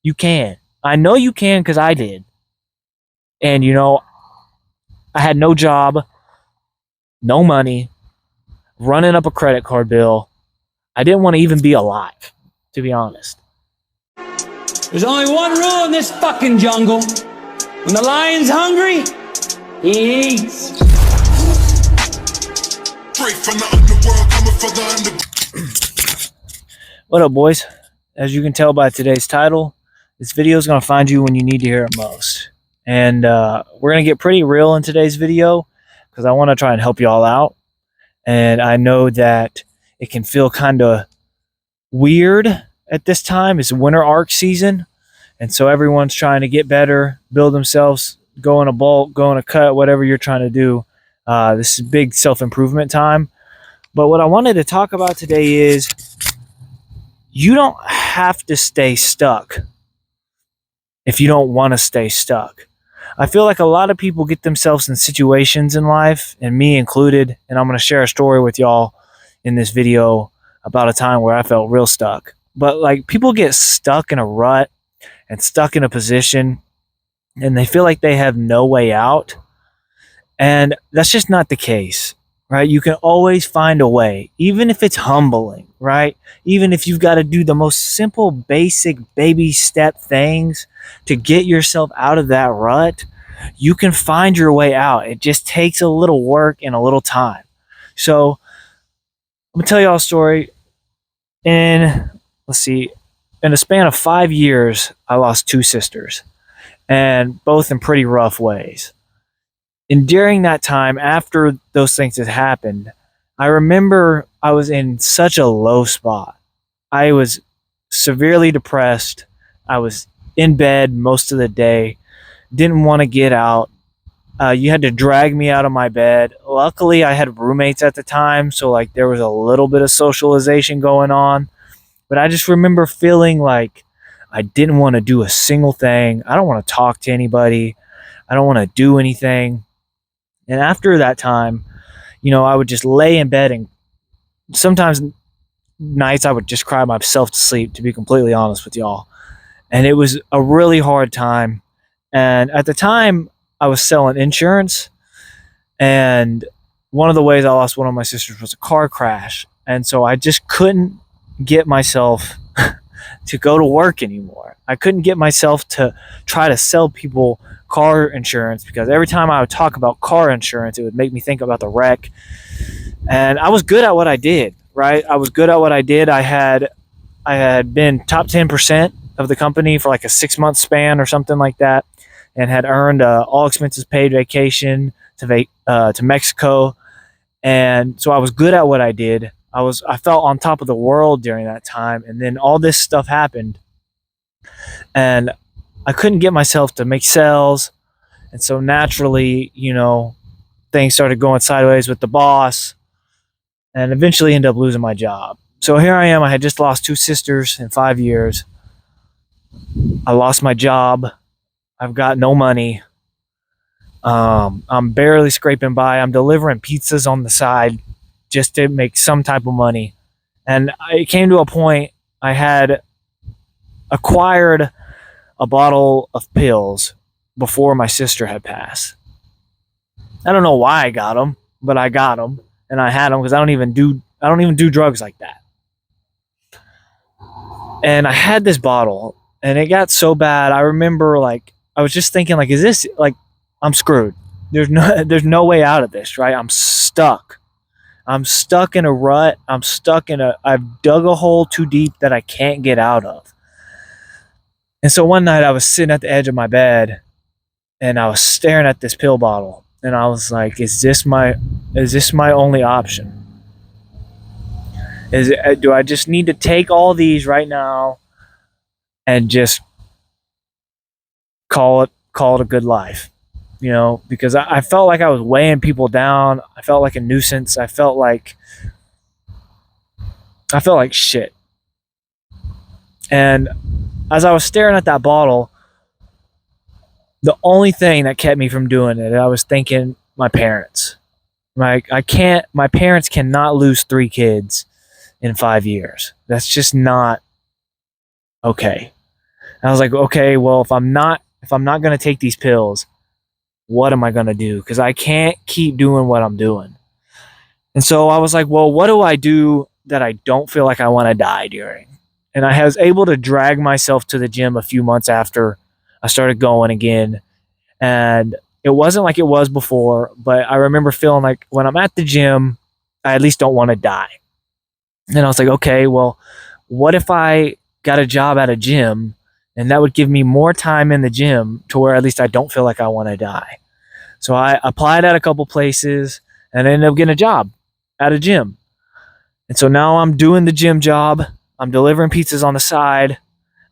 You can. I know you can because I did. And, I had no job, no money, running up a credit card bill. I didn't want to even be alive, to be honest. There's only one rule in this fucking jungle. When the lion's hungry, he eats. What up, boys? As you can tell by today's title, this video is going to find you when you need to hear it most. And we're going to get pretty real in today's video because I want to try and help you all out. And I know that it can feel kind of weird at this time. It's winter arc season. And so everyone's trying to get better, build themselves, go in a bulk, go in a cut, whatever you're trying to do. This is big self-improvement time. But what I wanted to talk about today is you don't have to stay stuck if you don't want to stay stuck. I feel like a lot of people get themselves in situations in life, and me included, and I'm going to share a story with y'all in this video about a time where I felt real stuck. But like, people get stuck in a rut and stuck in a position, and they feel like they have no way out. And that's just not the case, right? You can always find a way, even if it's humbling, right? Even if you've got to do the most simple, basic baby step things to get yourself out of that rut, you can find your way out. It just takes a little work and a little time. So I'm gonna tell y'all a story. In a span of 5 years, I lost 2 sisters, and both in pretty rough ways. And during that time, after those things had happened, I remember I was in such a low spot. I was severely depressed. I was in bed most of the day, didn't want to get out. You had to drag me out of my bed. Luckily, I had roommates at the time, so like there was a little bit of socialization going on. But I just remember feeling like I didn't want to do a single thing. I don't want to talk to anybody. I don't want to do anything. And after that time, I would just lay in bed, and sometimes nights I would just cry myself to sleep, to be completely honest with y'all. And it was a really hard time. And at the time, I was selling insurance. And one of the ways I lost one of my sisters was a car crash. And so I just couldn't get myself to go to work anymore. I couldn't get myself to try to sell people car insurance, because every time I would talk about car insurance, it would make me think about the wreck. And I was good at what I did, right? I was good at what I did. I had been top 10% of the company for like a 6-month span or something like that, and had earned all expenses paid vacation to Mexico. And so I was good at what I did. I felt on top of the world during that time. And then all this stuff happened, and I couldn't get myself to make sales. And so naturally, things started going sideways with the boss, and eventually ended up losing my job. So here I am. I had just lost 2 sisters in 5 years. I lost my job. I've got no money. I'm barely scraping by. I'm delivering pizzas on the side just to make some type of money. And it came to a point I had acquired a bottle of pills before my sister had passed. I don't know why I got them, but I got them, and I had them because I don't even do drugs like that. And I had this bottle, and it got so bad. I remember, like, I was just thinking, like, is this, like, I'm screwed. There's no way out of this, right? I'm stuck. I'm stuck in a rut. I've dug a hole too deep that I can't get out of. And so one night I was sitting at the edge of my bed, and I was staring at this pill bottle, and I was like, is this my only option? Do I just need to take all these right now and just call it a good life? Because I felt like I was weighing people down. I felt like a nuisance. I felt like shit. And as I was staring at that bottle, the only thing that kept me from doing it, I was thinking my parents. My parents cannot lose 3 kids in 5 years. That's just not okay. And I was like, okay, well, if I'm not going to take these pills, what am I going to do? Because I can't keep doing what I'm doing. And so I was like, well, what do I do that I don't feel like I want to die during? And I was able to drag myself to the gym a few months after I started going again. And it wasn't like it was before, but I remember feeling like when I'm at the gym, I at least don't want to die. And I was like, okay, well, what if I got a job at a gym and that would give me more time in the gym to where at least I don't feel like I want to die? So I applied at a couple places and I ended up getting a job at a gym. And so now I'm doing the gym job. I'm delivering pizzas on the side.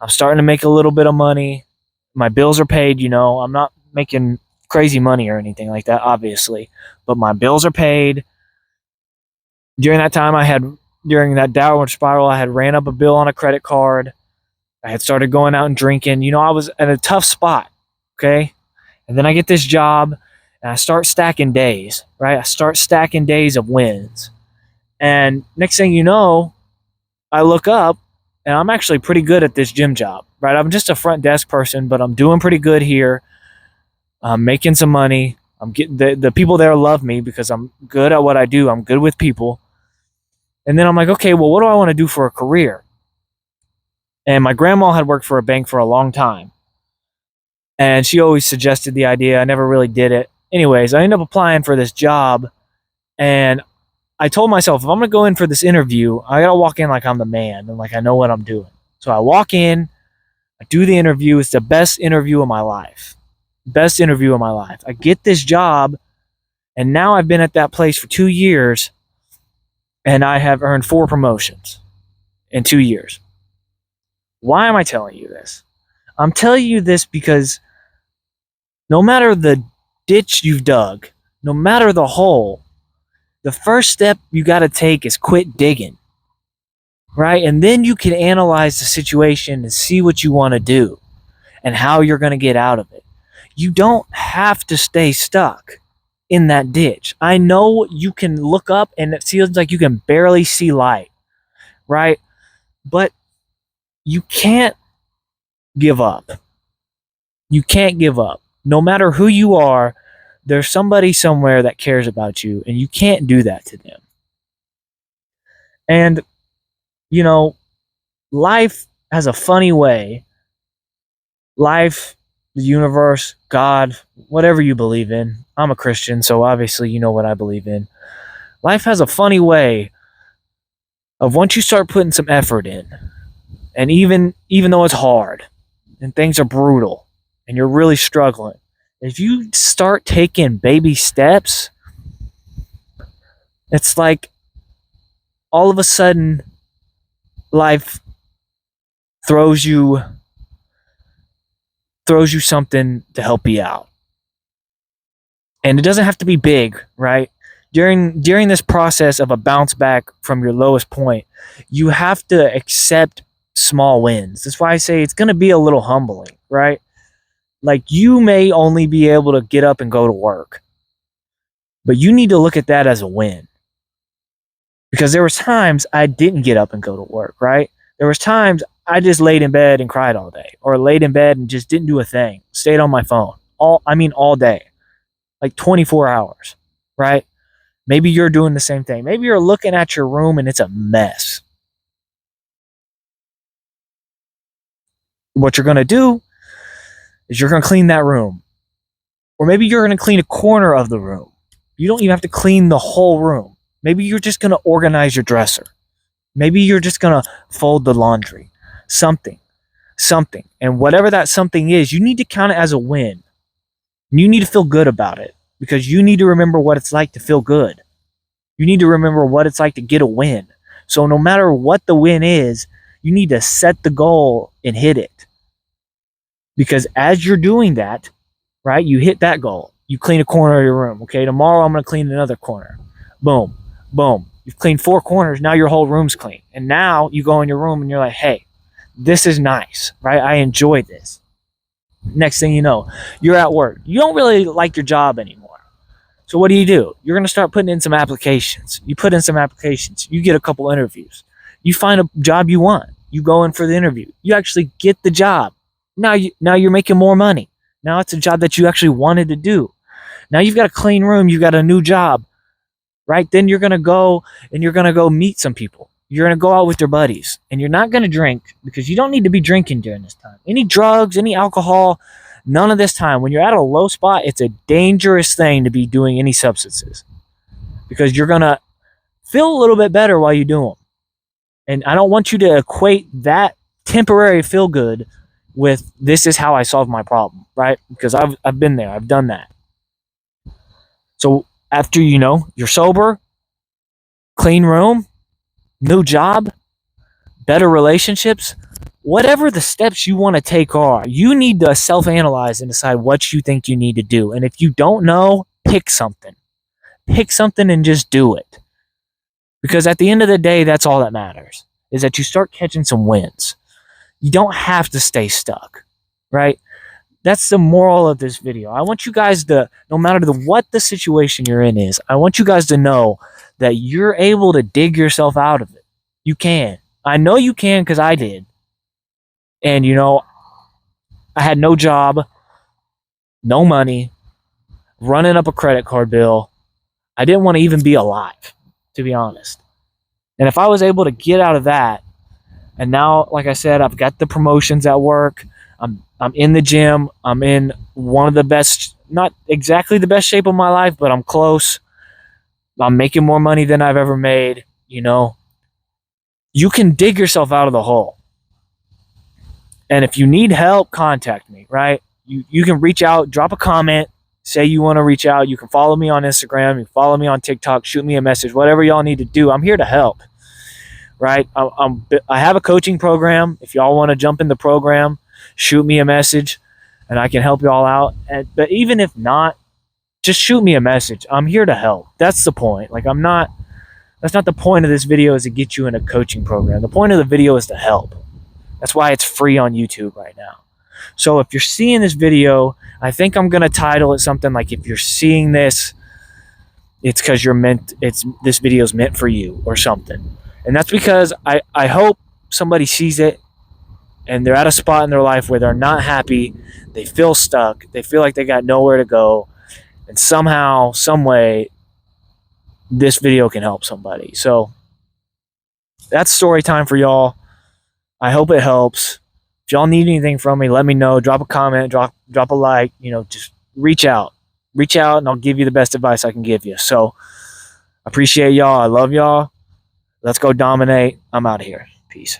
I'm starting to make a little bit of money. My bills are paid, I'm not making crazy money or anything like that, obviously, but my bills are paid. During that time, during that downward spiral, I had ran up a bill on a credit card. I had started going out and drinking. I was at a tough spot, okay? And then I get this job, and I start stacking days, right? I start stacking days of wins. And next thing you know, I look up, and I'm actually pretty good at this gym job, right? I'm just a front desk person, but I'm doing pretty good here. I'm making some money. I'm getting the people there love me because I'm good at what I do. I'm good with people. And then I'm like, okay, well, what do I want to do for a career? And my grandma had worked for a bank for a long time. And she always suggested the idea. I never really did it. Anyways, I ended up applying for this job. And I told myself, if I'm going to go in for this interview, I got to walk in like I'm the man and like I know what I'm doing. So I walk in, I do the interview. It's the best interview of my life. Best interview of my life. I get this job, and now I've been at that place for 2 years, and I have earned 4 promotions in 2 years. Why am I telling you this? I'm telling you this because no matter the ditch you've dug, no matter the hole, the first step you got to take is quit digging, right? And then you can analyze the situation and see what you want to do and how you're going to get out of it. You don't have to stay stuck in that ditch. I know you can look up and it feels like you can barely see light, right? But you can't give up. You can't give up. No matter who you are, there's somebody somewhere that cares about you, and you can't do that to them. And, life has a funny way. Life, the universe, God, whatever you believe in. I'm a Christian, so obviously you know what I believe in. Life has a funny way of once you start putting some effort in, and even though it's hard and things are brutal and you're really struggling, if you start taking baby steps, it's like all of a sudden life throws you something to help you out. And it doesn't have to be big, right? During this process of a bounce back from your lowest point, you have to accept small wins. That's why I say it's going to be a little humbling, right? Like, you may only be able to get up and go to work, but you need to look at that as a win. Because there was times I didn't get up and go to work, right? There was times I just laid in bed and cried all day, or laid in bed and just didn't do a thing, stayed on my phone all day, like 24 hours, right? Maybe you're doing the same thing. Maybe you're looking at your room and it's a mess. What you're going to do is you're going to clean that room. Or maybe you're going to clean a corner of the room. You don't even have to clean the whole room. Maybe you're just going to organize your dresser. Maybe you're just going to fold the laundry. Something. And whatever that something is, you need to count it as a win. You need to feel good about it, because you need to remember what it's like to feel good. You need to remember what it's like to get a win. So no matter what the win is, you need to set the goal and hit it. Because as you're doing that, right, you hit that goal. You clean a corner of your room. Okay, tomorrow I'm going to clean another corner. Boom, boom. You've cleaned 4 corners. Now your whole room's clean. And now you go in your room and you're like, hey, this is nice, right? I enjoy this. Next thing you know, you're at work. You don't really like your job anymore. So what do? You're going to start putting in some applications. You put in some applications. You get a couple interviews. You find a job you want. You go in for the interview. You actually get the job. now you're making more money. Now it's a job that you actually wanted to do. Now you've got a clean room, you've got a new job, right? Then you're going to go and you're going to go meet some people. You're going to go out with your buddies, and you're not going to drink, because you don't need to be drinking during this time. Any drugs, any alcohol, none of this time. When you're at a low spot, it's a dangerous thing to be doing any substances, because you're going to feel a little bit better while you do them. And I don't want you to equate that temporary feel good with this is how I solve my problem, right? Because I've been there. I've done that. So after, you're sober, clean room, new job, better relationships, whatever the steps you want to take are, you need to self-analyze and decide what you think you need to do. And if you don't know, pick something. Pick something and just do it. Because at the end of the day, that's all that matters, is that you start catching some wins. You don't have to stay stuck, right? That's the moral of this video. I want you guys to, no matter what the situation you're in is, I want you guys to know that you're able to dig yourself out of it. You can. I know you can, because I did. And, I had no job, no money, running up a credit card bill. I didn't want to even be alive, to be honest. And if I was able to get out of that, and now, like I said, I've got the promotions at work, I'm in the gym, I'm in one of the best, not exactly the best shape of my life, but I'm close. I'm making more money than I've ever made, You can dig yourself out of the hole. And if you need help, contact me, right? You can reach out, drop a comment, say you want to reach out. You can follow me on Instagram, you can follow me on TikTok, shoot me a message, whatever y'all need to do. I'm here to help, right? I have a coaching program. If y'all want to jump in the program, shoot me a message and I can help y'all out. But even if not, just shoot me a message. I'm here to help. That's the point. That's not the point of this video, is to get you in a coaching program. The point of the video is to help. That's why it's free on YouTube right now. So if you're seeing this video, I think I'm going to title it something like, if you're seeing this, it's because this video is meant for you, or something. And that's because I hope somebody sees it and they're at a spot in their life where they're not happy. They feel stuck. They feel like they got nowhere to go. And somehow, some way, this video can help somebody. So that's story time for y'all. I hope it helps. If y'all need anything from me, let me know. Drop a comment, drop a like, just reach out. Reach out and I'll give you the best advice I can give you. So appreciate y'all. I love y'all. Let's go dominate. I'm out of here. Peace.